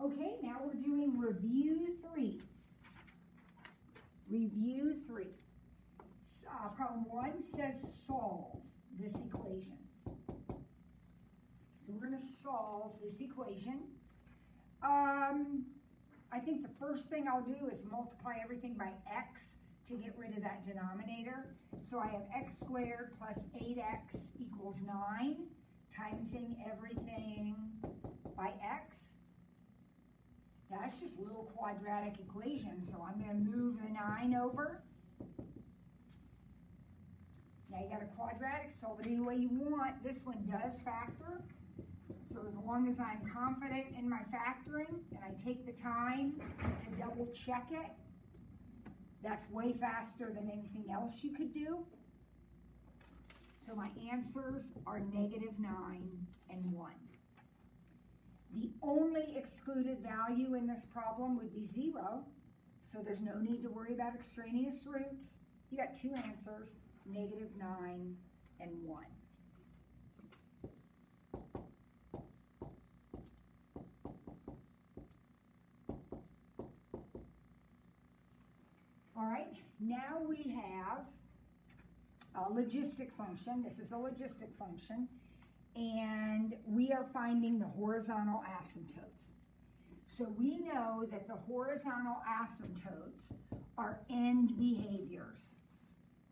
Okay, now we're doing review 3. Review 3. Problem 1 says solve this equation. So we're going to solve this equation. I think the first thing I'll do is multiply everything by x to get rid of that denominator. So I have x squared plus 8x equals 9, timesing everything by x. Now that's just a little quadratic equation, so I'm going to move the 9 over. Now you got a quadratic, solve it any way you want. This one does factor. So as long as I'm confident in my factoring and I take the time to double check it, that's way faster than anything else you could do. So my answers are -9 and 1. The only excluded value in this problem would be 0. So there's no need to worry about extraneous roots. You got two answers, -9 and 1. All right, now we have a logistic function. This is a logistic function, and we are finding the horizontal asymptotes. So we know that the horizontal asymptotes are end behaviors.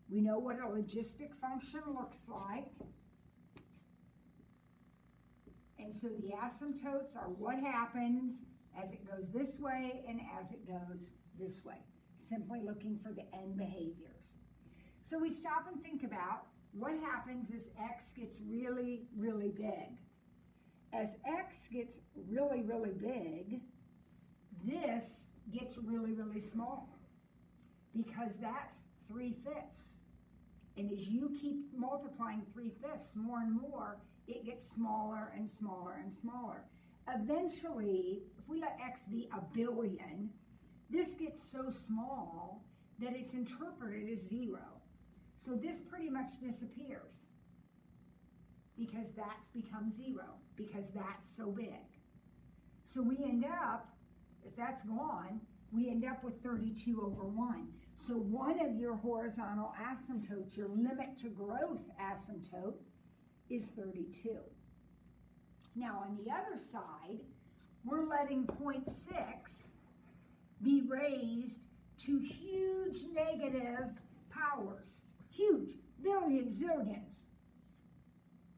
We know what a logistic function looks like. And so the asymptotes are what happens as it goes this way and as it goes this way. Simply looking for the end behaviors. So we stop and think about what happens as x gets really, really big. As x gets really, really big, this gets really, really small because that's 3/5. And as you keep multiplying 3/5 more and more, it gets smaller and smaller and smaller. Eventually, if we let x be 1 billion, this gets so small that it's interpreted as 0. So this pretty much disappears because that's become 0, because that's so big. So we end up, if that's gone, we end up with 32/1. So one of your horizontal asymptotes, your limit to growth asymptote, is 32. Now on the other side, we're letting 0.6 be raised to huge negative powers. Huge, billions, zillions.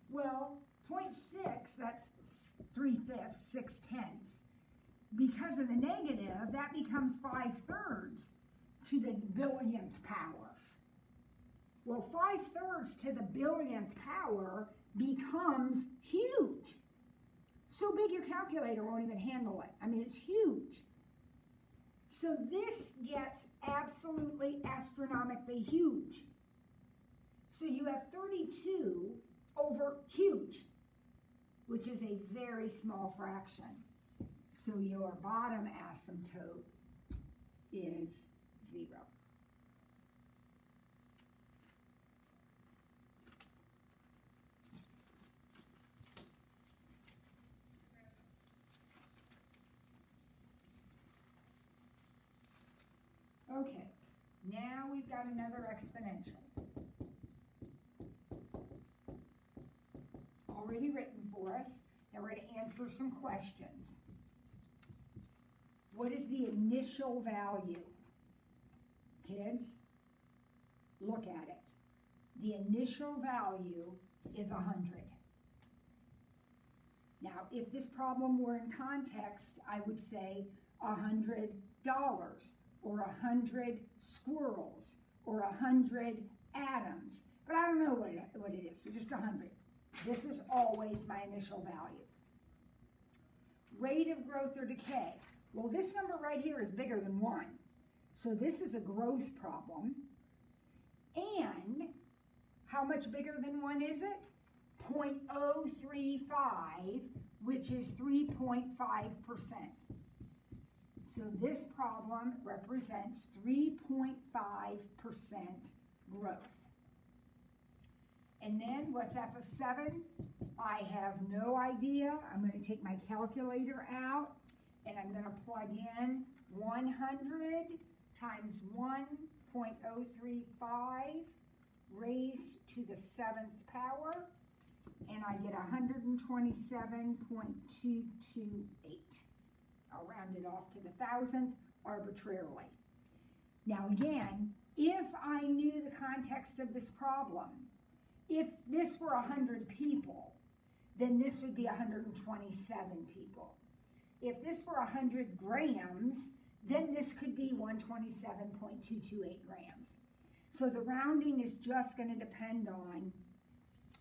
Well, 0.6, that's 3/5, 6/10. Because of the negative, that becomes 5/3 to the billionth power. Well, 5/3 to the billionth power becomes huge. So big your calculator won't even handle it. I mean, it's huge. So this gets absolutely astronomically huge. So you have 32 over huge, which is a very small fraction. So your bottom asymptote is 0. Okay, now we've got another exponential. Already written for us. Now we're going to answer some questions. What is the initial value? Kids, look at it. The initial value is 100. Now, if this problem were in context, I would say $100. Or 100 squirrels, or 100 atoms. But I don't know what it is, so just 100. This is always my initial value. Rate of growth or decay. Well, this number right here is bigger than 1. So this is a growth problem. And how much bigger than 1 is it? 0.035, which is 3.5%. So this problem represents 3.5% growth. And then what's f of 7? I have no idea. I'm going to take my calculator out and I'm going to plug in 100 times 1.035 raised to the 7th power, and I get 127.228. I'll round it off to the 1,000th arbitrarily. Now again, if I knew the context of this problem, if this were 100 people, then this would be 127 people. If this were 100 grams, then this could be 127.228 grams. So the rounding is just going to depend on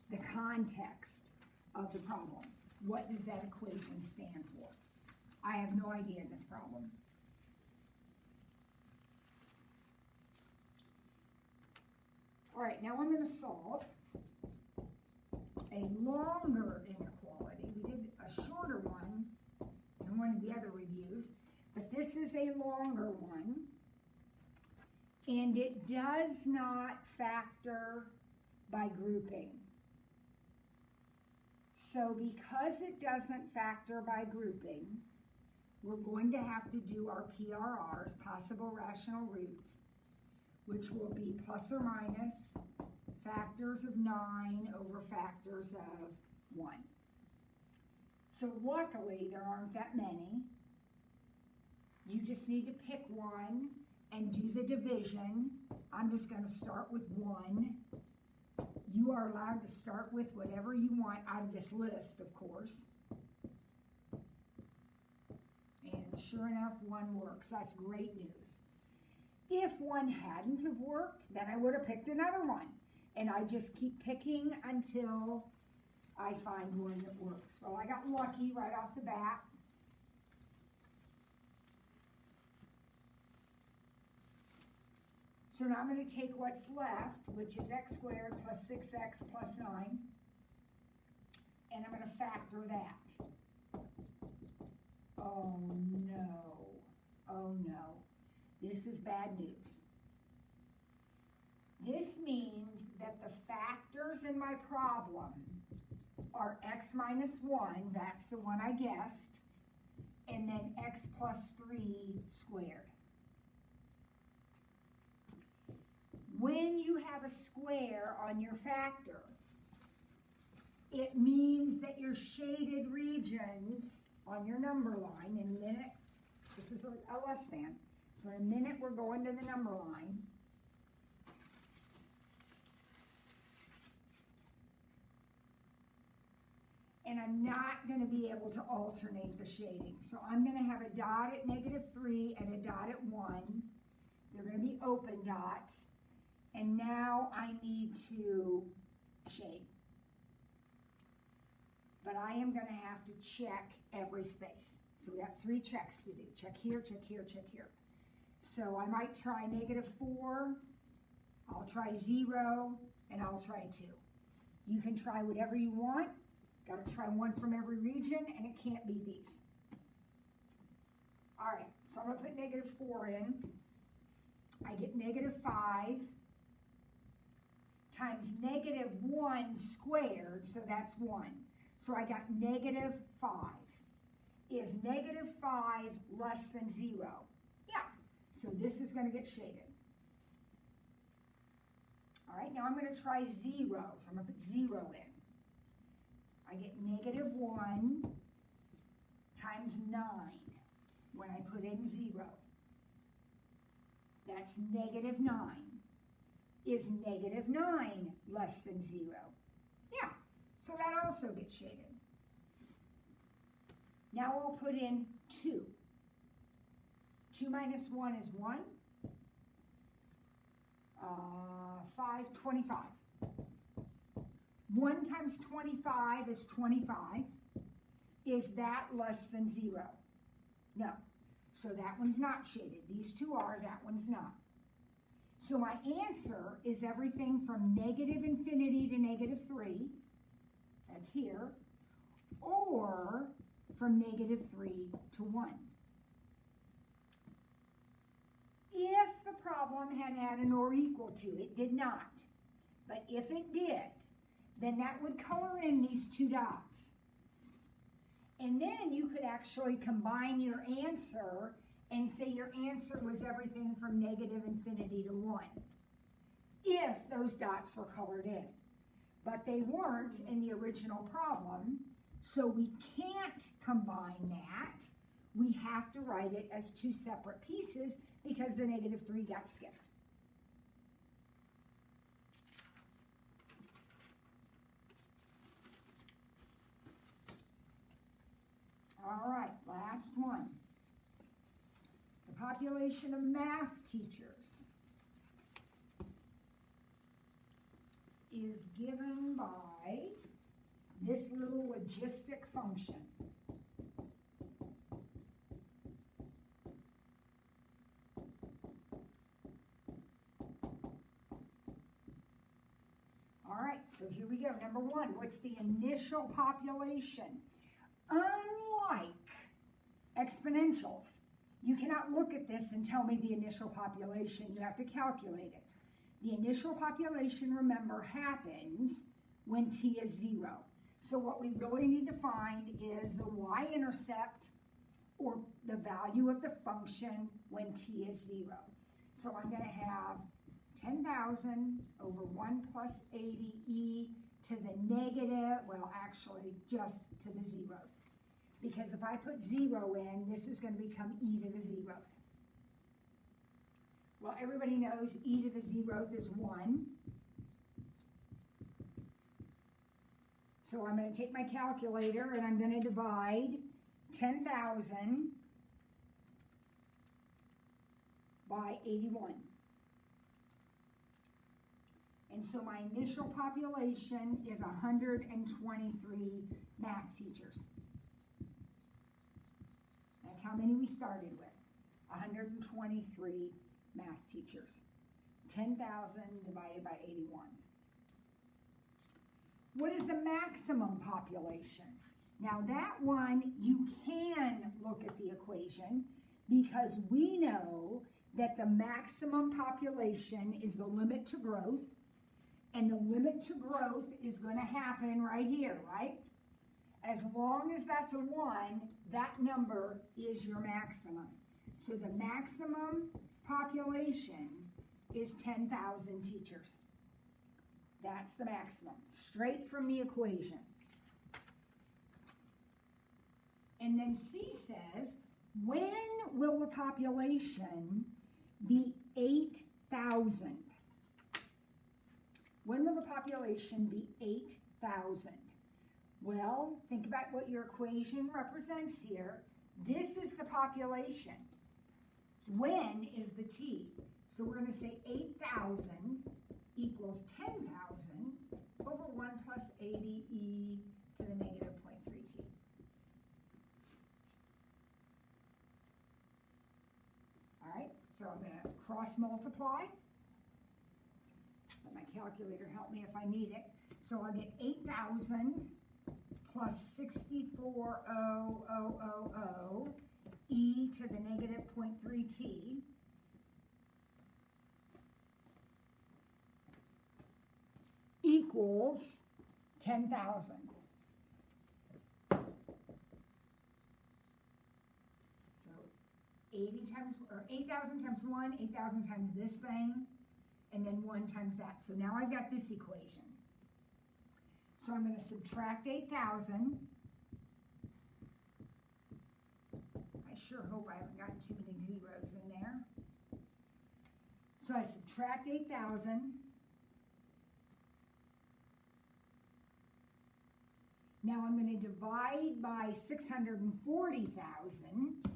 the context of the problem. What does that equation stand for? I have no idea in this problem. All right, now I'm going to solve a longer inequality. We did a shorter one in one of the other reviews, but this is a longer one, and it does not factor by grouping. So because it doesn't factor by grouping, we're going to have to do our PRRs, possible rational roots, which will be plus or minus factors of 9 over factors of 1. So luckily, there aren't that many. You just need to pick one and do the division. I'm just going to start with 1. You are allowed to start with whatever you want out of this list, of course. And sure enough, 1 works. That's great news. If 1 hadn't have worked, then I would have picked another one. And I just keep picking until I find one that works. Well, I got lucky right off the bat. So now I'm going to take what's left, which is x squared plus 6x plus 9, and I'm going to factor that. Oh no, oh no. This is bad news. This means that the factors in my problem are x minus 1, that's the one I guessed, and then x plus 3 squared. When you have a square on your factor, it means that your shaded regions on your number line, in a minute, this is a less than, so in a minute we're going to the number line. And I'm not going to be able to alternate the shading. So I'm going to have a dot at -3 and a dot at 1. They're going to be open dots. And now I need to shade. But I am going to have to check every space. So we have 3 checks to do. Check here, check here, check here. So I might try -4, I'll try 0, and I'll try 2. You can try whatever you want. Got to try 1 from every region, and it can't be these. All right, so I'm going to put -4 in. I get -5 times -1 squared, so that's 1. So I got -5. Is -5 less than 0? Yeah, so this is going to get shaded. All right, now I'm going to try 0, so I'm going to put 0 in. I get -1 times 9 when I put in 0. That's -9. Is -9 less than 0? Yeah, so that also gets shaded. Now I'll put in 2. 2 minus 1 is 1. 5, 25. 1 times 25 is 25. Is that less than 0? No. So that one's not shaded. These 2 are, that one's not. So my answer is everything from -infinity to -3. That's here. Or from -3 to 1. If the problem had had an or equal to, it did not. But if it did, then that would color in these 2 dots. And And then you could actually combine your answer and say your answer was everything from negative infinity to 1, if those dots were colored in. But they weren't in the original problem, so we can't combine that. We have to write it as two separate pieces because the negative 3 got skipped. All right, last one. The population of math teachers is given by this little logistic function. All right, so here we go. Number 1, what's the initial population? Unlike exponentials, you cannot look at this and tell me the initial population. You have to calculate it. The initial population, remember, happens when t is 0. So what we really need to find is the y-intercept, or the value of the function when t is 0. So I'm going to have 10,000 over 1 plus 80 e to the negative, well, actually, just to the 0th. Because if I put 0 in, this is going to become e to the 0th. Well, everybody knows e to the 0th is 1. So I'm going to take my calculator and I'm going to divide 10,000 by 81. And so my initial population is 123 math teachers. That's how many we started with, 123 math teachers. 10,000 divided by 81. What is the maximum population? Now that one, you can look at the equation because we know that the maximum population is the limit to growth, and the limit to growth is going to happen right here, right? As long as that's a 1, that number is your maximum. So the maximum population is 10,000 teachers. That's the maximum, straight from the equation. And then C says, when will the population be 8,000? When will the population be 8,000? Well, think about what your equation represents here. This is the population. When is the t? So we're going to say 8,000 equals 10,000 over 1 plus 80 e to the negative 0.3t. All right, so I'm going to cross multiply. Let my calculator help me if I need it. So I'll get 8,000 plus 64,000 e to the negative 0.3t equals 10,000. So 8,000 times 1, 8,000 times this thing, and then 1 times that. So now I've got this equation. So I'm going to subtract 8,000. I sure hope I haven't gotten too many zeros in there. So I subtract 8,000. Now I'm going to divide by 640,000.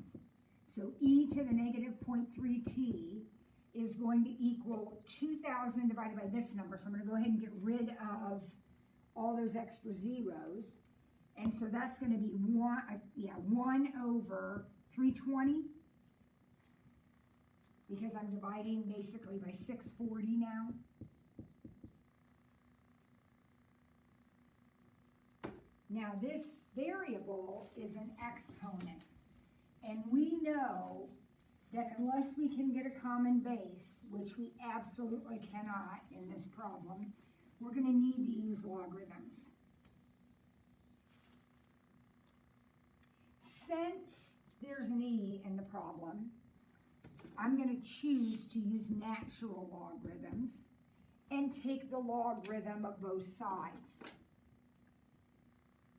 So e to the negative 0.3t is going to equal 2,000 divided by this number. So I'm going to go ahead and get rid of all those extra zeros. And so that's going to be 1 over 320, because I'm dividing basically by 640 now. Now this variable is an exponent, and we know that unless we can get a common base, which we absolutely cannot in this problem, we're going to need to use logarithms. since there's an E in the problem, I'm going to choose to use natural logarithms and take the logarithm of both sides.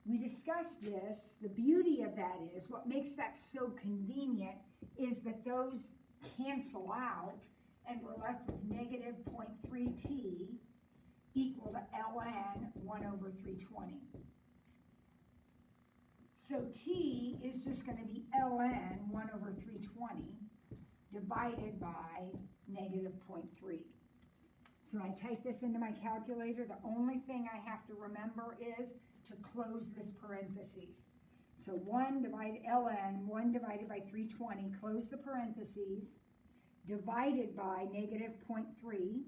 We discussed this. The beauty of that is, what makes that so convenient is that those cancel out and we're left with negative 0.3t equal to ln 1 over 320. So t is just going to be ln 1 over 320 divided by negative 0.3. So when I type this into my calculator, the only thing I have to remember is to close this parentheses. So 1 divided ln, 1 divided by 320, close the parentheses, divided by negative 0.3,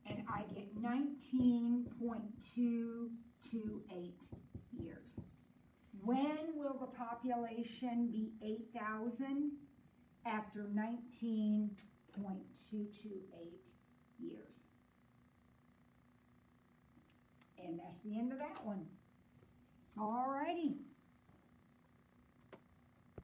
and I get 19.228 years. When will the population be 8,000? After 19.228 years. And that's the end of that one. All righty.